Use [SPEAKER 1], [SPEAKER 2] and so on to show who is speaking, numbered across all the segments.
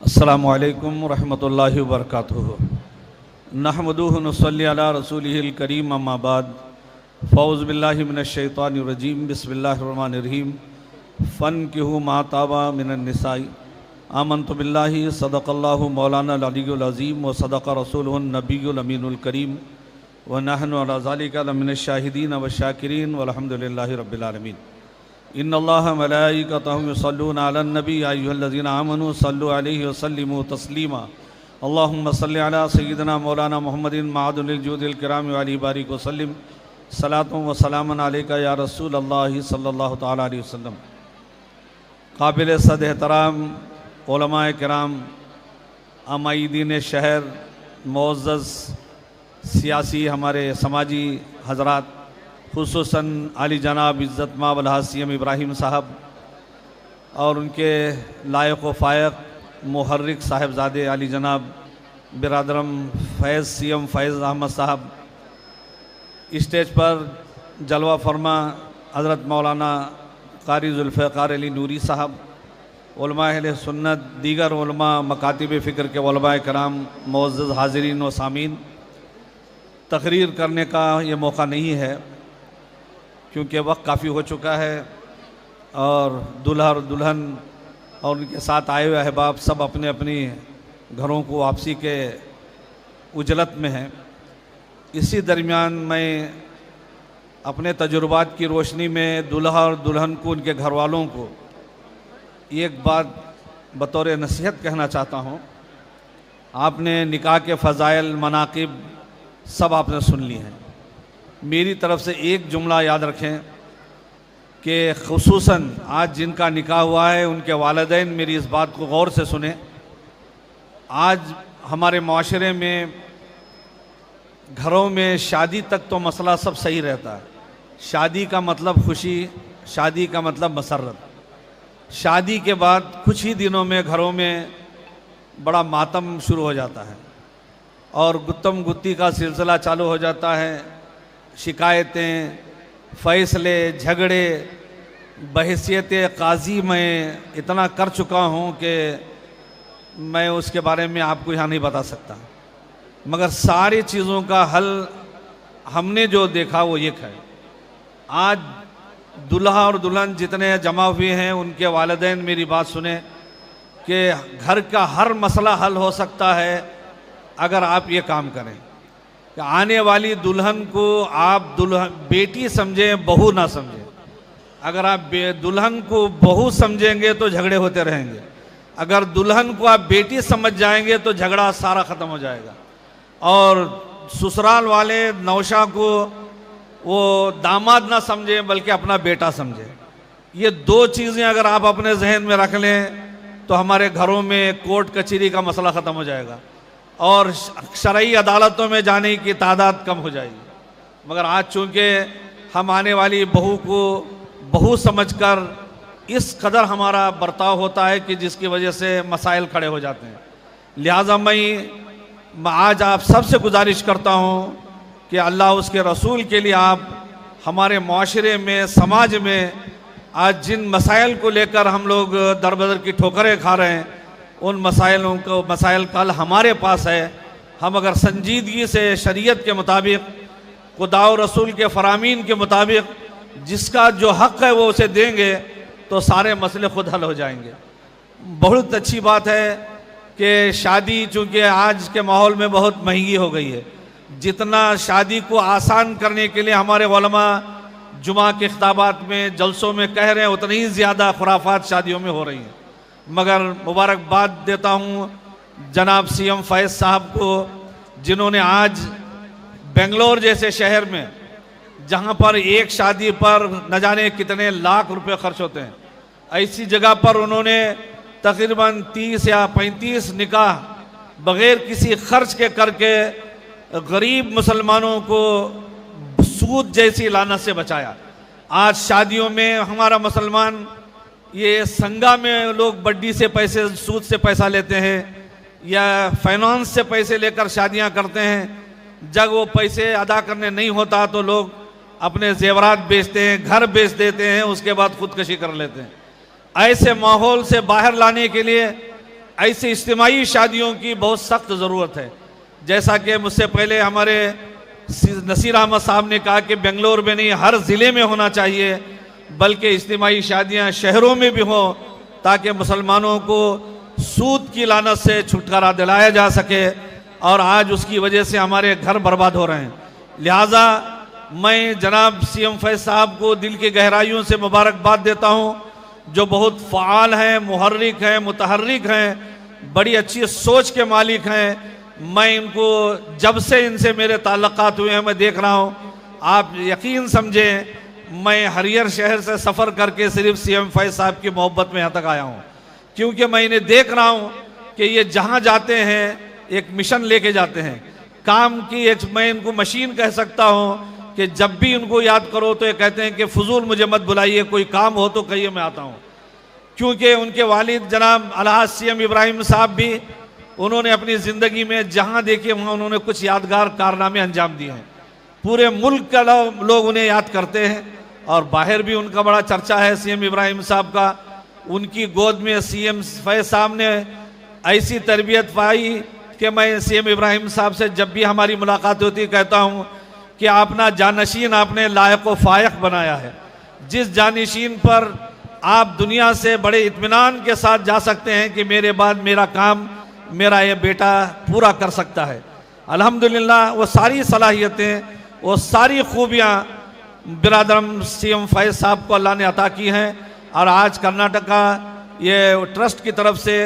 [SPEAKER 1] अस्सलामु अलैकुम रहमतुल्लाहि व बरकातुहू। नहमदुहु व नुसल्ली अला रसूलिहिल करीम, अम्मा बाद। फ़ौज़ बिल्लाहि मिनश शैतानिर रजीम, बिस्मिल्लाहिर रहमानिर रहीम। फ़न्किहू मा ताबा मिनन निसाई, आमन्तु बिल्लाहि सदक़ल्लाहु मौलाना अल-अलीयुल अज़ीम व सदक़ रसूलुहुन नबियुल अमीनुल करीम व नहनु अला ज़ालिका लमिनश शाहिदीन व शाकिरीन वल्हम्दुलिल्लाहि रब्बिल आलमीन। इन्नल्लाह मलाइकतहु युसल्लूना अलन नबी या अय्युहल्लज़ीना आमनू सल्लु अलैहि व सल्लिमू तस्लीमा। अल्लाहुम्मा सल्लि अला सय्यिदिना मौलाना मुहम्मदिन माअदुल जूदिल किराम व अली बारिक व सल्लिम सलातुन व सलामन अलैका या रसूल अल्लाह सल्लल्लाहु तआला अलैहि वसल्लम। काबिल सद एहतराम उलमाए किराम, आमाइदीन शहर, मुअज़्ज़ज़ सियासी हमारे समाजी हज़रात, खुसूसन आली जनाब इज़्ज़त माब अल-हासिम इब्राहिम साहब और उनके लायक व फ़ायक मुहर्रिक साहिबज़ादे आली जनाब बिरादरम फैज़ सीएम फैज़ अहमद साहब, स्टेज पर जलवा फरमा हज़रत मौलाना कारी ज़ुल्फ़िकार अली नूरी साहब, उलमा अहले सुन्नत, दीगर उलमा मकातिब फ़िक्र के उलमाए कराम, मुअज़्ज़ज़ हाज़रीन व सामीन। तकरीर करने का ये मौका नहीं है क्योंकि वक्त काफ़ी हो चुका है और दूल्हा और दुल्हन और उनके साथ आए हुए अहबाब सब अपने अपने घरों को वापसी के उजलत में हैं। इसी दरमियान मैं अपने तजुर्बात की रोशनी में दूल्हा और दुल्हन को, उनके घर वालों को एक बात बतौर नसीहत कहना चाहता हूँ। आपने निकाह के फ़ज़ाइल, मनाक़िब सब आपने सुन ली हैं। मेरी तरफ से एक जुमला याद रखें कि खुसूसन आज जिनका निकाह हुआ है उनके वालिदैन मेरी इस बात को गौर से सुने। आज हमारे माशरे में घरों में शादी तक तो मसला सब सही रहता है। शादी का मतलब खुशी, शादी का मतलब मसरत। शादी के बाद कुछ ही दिनों में घरों में बड़ा मातम शुरू हो जाता है और गुत्तम गुत्ती का सिलसिला चालू हो जाता है। शिकायतें, फ़ैसले, झगड़े, बहैसियत काजी मैं इतना कर चुका हूँ कि मैं उसके बारे में आपको यहाँ नहीं बता सकता। मगर सारी चीज़ों का हल हमने जो देखा वो ये है। आज दूल्हा और दुल्हन जितने जमा हुए हैं उनके वालिदैन मेरी बात सुने कि घर का हर मसला हल हो सकता है अगर आप ये काम करें कि आने वाली दुल्हन को आप दुल्हन बेटी समझें, बहू ना समझें। अगर आप दुल्हन को बहू समझेंगे तो झगड़े होते रहेंगे। अगर दुल्हन को आप बेटी समझ जाएंगे तो झगड़ा सारा ख़त्म हो जाएगा। और ससुराल वाले नौशा को वो दामाद ना समझें बल्कि अपना बेटा समझें। ये दो चीज़ें अगर आप अपने जहन में रख लें तो हमारे घरों में कोर्ट कचहरी का मसला ख़त्म हो जाएगा और शरई अदालतों में जाने की तादाद कम हो जाएगी। मगर आज चूँकि हम आने वाली बहू को बहू समझकर इस कदर हमारा बर्ताव होता है कि जिसकी वजह से मसाइल खड़े हो जाते हैं। लिहाजा मैं आज आप सबसे गुजारिश करता हूँ कि अल्लाह उसके रसूल के लिए आप हमारे माशरे में, समाज में आज जिन मसाइल को लेकर हम लोग दर बदर की ठोकरें खा रहे हैं उन मसाइल कल हमारे पास है। हम अगर संजीदगी से शरीयत के मुताबिक, खुदा और रसूल के फरामीन के मुताबिक जिसका जो हक़ है वो उसे देंगे तो सारे मसले खुद हल हो जाएंगे। बहुत अच्छी बात है कि शादी चूँकि आज के माहौल में बहुत महंगी हो गई है। जितना शादी को आसान करने के लिए हमारे उलमा जुमा के खिताबात में, जलसों में कह रहे हैं, उतनी ही ज़्यादा खुराफात शादियों में हो रही हैं। मगर मुबारकबाद देता हूँ जनाब सीएम फैज़ साहब को, जिन्होंने आज बेंगलोर जैसे शहर में जहाँ पर एक शादी पर न जाने कितने लाख रुपए खर्च होते हैं, ऐसी जगह पर उन्होंने तकरीबन 30 या 35 निकाह बग़ैर किसी खर्च के करके गरीब मुसलमानों को सूद जैसी लानत से बचाया। आज शादियों में हमारा मुसलमान ये संगा में लोग बड्डी से पैसे, सूद से पैसा लेते हैं या फाइनेंस से पैसे लेकर शादियां करते हैं। जब वो पैसे अदा करने नहीं होता तो लोग अपने जेवरात बेचते हैं, घर बेच देते हैं, उसके बाद खुदकशी कर लेते हैं। ऐसे माहौल से बाहर लाने के लिए ऐसी इज्तिमाई शादियों की बहुत सख्त ज़रूरत है। जैसा कि मुझसे पहले हमारे नसीर अहमद साहब ने कहा कि बेंगलोर में नहीं, हर ज़िले में होना चाहिए, बल्कि इज्तिमाई शादियाँ शहरों में भी हों, ताकि मुसलमानों को सूद की लानत से छुटकारा दिलाया जा सके। और आज उसकी वजह से हमारे घर बर्बाद हो रहे हैं। लिहाजा मैं जनाब सीएम फैज़ साहब को दिल की गहराइयों से मुबारकबाद देता हूँ, जो बहुत फ़ाल हैं, मुहर्रिक हैं, मुतहर्रिक हैं, बड़ी अच्छी सोच के मालिक हैं। मैं इनको जब से इनसे मेरे ताल्लुकात हुए हैं मैं देख रहा हूँ। आप यकीन समझें, मैं हरियर शहर से सफ़र करके सिर्फ सीएम फैज़ साहब की मोहब्बत में यहाँ तक आया हूँ, क्योंकि मैं इन्हें देख रहा हूँ कि ये जहाँ जाते हैं एक मिशन लेके जाते हैं, काम की एक, मैं इनको मशीन कह सकता हूँ कि जब भी उनको याद करो तो ये कहते हैं कि फजूल मुझे मत बुलाइए, कोई काम हो तो कहिए मैं आता हूँ। क्योंकि उनके वालिद जनाब अलहाज सीएम इब्राहिम साहब भी, उन्होंने अपनी ज़िंदगी में जहाँ देखे वहाँ उन्होंने कुछ यादगार कारनामे अंजाम दिए हैं। पूरे मुल्क का लोग उन्हें याद करते हैं और बाहर भी उनका बड़ा चर्चा है सीएम इब्राहिम साहब का। उनकी गोद में सीएम फैज़ साहब ने ऐसी तरबियत पाई कि मैं सीएम इब्राहिम साहब से जब भी हमारी मुलाकात होती कहता हूँ कि अपना जानशीन आपने लायक व फायक बनाया है। जिस जानशीन पर आप दुनिया से बड़े इत्मीनान के साथ जा सकते हैं कि मेरे बाद मेरा काम मेरा ये बेटा पूरा कर सकता है। अल्हम्दुलिल्लाह वो सारी सलाहियतें, वो सारी खूबियाँ बिरादरम सीएम फैज़ साहब को अल्लाह ने अता की हैं। और आज कर्नाटका ये ट्रस्ट की तरफ से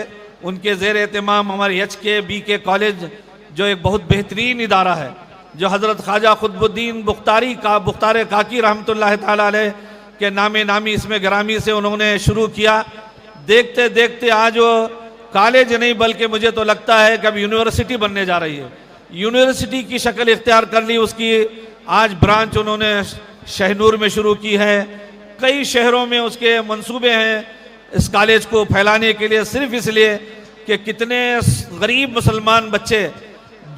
[SPEAKER 1] उनके ज़ेर एहतमाम हमारे HKBK कॉलेज, जो एक बहुत बेहतरीन इदारा है, जो हज़रत ख्वाजा क़ुतबुद्दीन बुख्तार काकी रहमतुल्लाह ताला अलैह के नामे नामी इसमें गिरामी से उन्होंने शुरू किया। देखते देखते आज वो कॉलेज नहीं बल्कि मुझे तो लगता है कि अब यूनिवर्सिटी बनने जा रही है। यूनिवर्सिटी की शक्ल इख्तियार कर ली। उसकी आज ब्रांच उन्होंने शहनूर में शुरू की है। कई शहरों में उसके मंसूबे हैं इस कॉलेज को फैलाने के लिए, सिर्फ इसलिए कि कितने गरीब मुसलमान बच्चे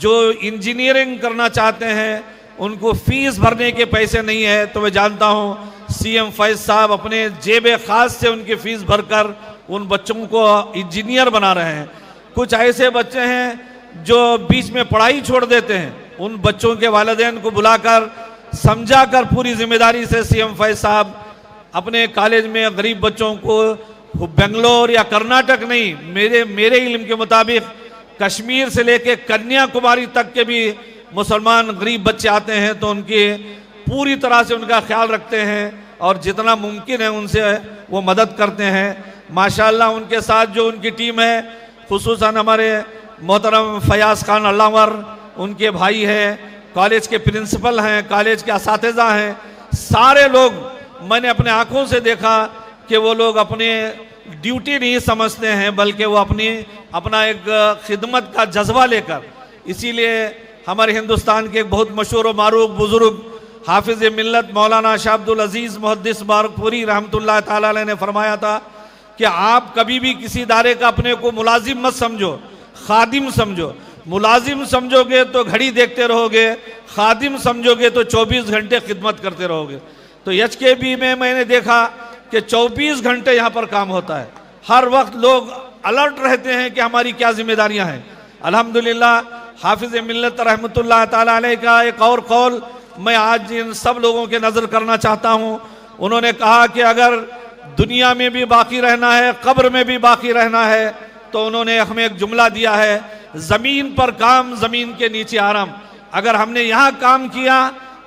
[SPEAKER 1] जो इंजीनियरिंग करना चाहते हैं उनको फ़ीस भरने के पैसे नहीं है। तो मैं जानता हूँ सीएम फैज़ साहब अपने जेब ख़ास से उनकी फ़ीस भरकर उन बच्चों को इंजीनियर बना रहे हैं। कुछ ऐसे बच्चे हैं जो बीच में पढ़ाई छोड़ देते हैं, उन बच्चों के वालिदैन को बुलाकर समझाकर पूरी जिम्मेदारी से सीएम फैज़ साहब अपने कॉलेज में गरीब बच्चों को बेंगलोर या कर्नाटक नहीं, मेरे इल्म के मुताबिक कश्मीर से लेके कन्याकुमारी तक के भी मुसलमान गरीब बच्चे आते हैं तो उनकी पूरी तरह से उनका ख्याल रखते हैं और जितना मुमकिन है उनसे वो मदद करते हैं। माशाअल्लाह उनके साथ जो उनकी टीम है, खुसूसन हमारे मोहतरम फयाज खान अल्लावर, उनके भाई हैं, कॉलेज के प्रिंसिपल हैं, कॉलेज के असातिज़ा हैं, सारे लोग मैंने अपने आँखों से देखा कि वो लोग अपने ड्यूटी नहीं समझते हैं बल्कि वो अपना एक खिदमत का जज्बा लेकर। इसीलिए हमारे हिंदुस्तान के एक बहुत मशहूर और मारूफ बुजुर्ग हाफिज़ मिल्लत मौलाना शाह अब्दुल अजीज़ मुहद्दिस बारकपुरी रहमतुल्लाह ताला अलैह ने फरमाया था कि आप कभी भी किसी इदारे का अपने को मुलाजिम मत समझो, खादिम समझो। मुलाजिम समझोगे तो घड़ी देखते रहोगे, खादिम समझोगे तो 24 घंटे खिदमत करते रहोगे। तो HKB में मैंने देखा कि 24 घंटे यहाँ पर काम होता है। हर वक्त लोग अलर्ट रहते हैं कि हमारी क्या जिम्मेदारियाँ हैं। अल्हम्दुलिल्लाह हाफिज़ मिल्लत रहमतुल्लाह ताला अलैह का एक और कौल मैं आज इन सब लोगों के नज़र करना चाहता हूँ। उन्होंने कहा कि अगर दुनिया में भी बाकी रहना है, कब्र में भी बाकी रहना है, तो उन्होंने हमें एक जुमला दिया है, ज़मीन पर काम, ज़मीन के नीचे आराम। अगर हमने यहाँ काम किया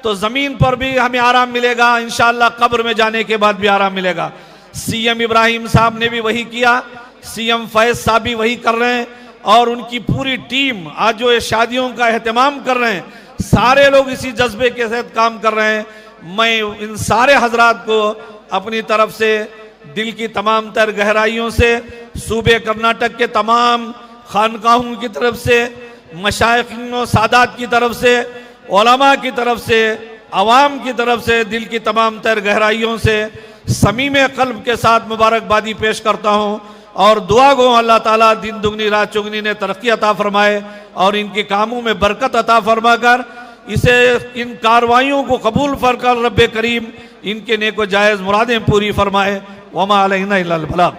[SPEAKER 1] तो ज़मीन पर भी हमें आराम मिलेगा, इंशाअल्लाह कब्र में जाने के बाद भी आराम मिलेगा। सीएम इब्राहिम साहब ने भी वही किया, सीएम फैज़ साहब भी वही कर रहे हैं और उनकी पूरी टीम आज जो ये शादियों का एहतमाम कर रहे हैं, सारे लोग इसी जज्बे के साथ काम कर रहे हैं। मैं इन सारे हजरात को अपनी तरफ से दिल की तमाम तर गहराइयों से, सूबे कर्नाटक के तमाम खानकाहों की तरफ से, मशाइखिन सादात की तरफ से, उलमा की तरफ से, अवाम की तरफ से दिल की तमाम तर गहराइयों से समीम कल्ब के साथ मुबारकबादी पेश करता हूँ और दुआ गो अल्लाह ताला दिन दुगनी रात चुगनी ने तरक्की अता फरमाए और इनके कामों में बरकत अता फरमा कर इसे इन कार्रवाइयों को कबूल फरकर रब्बे करीम इनके नेको जायज़ मुरादें पूरी फरमाए। वमा अलैना इल्लल बलाग।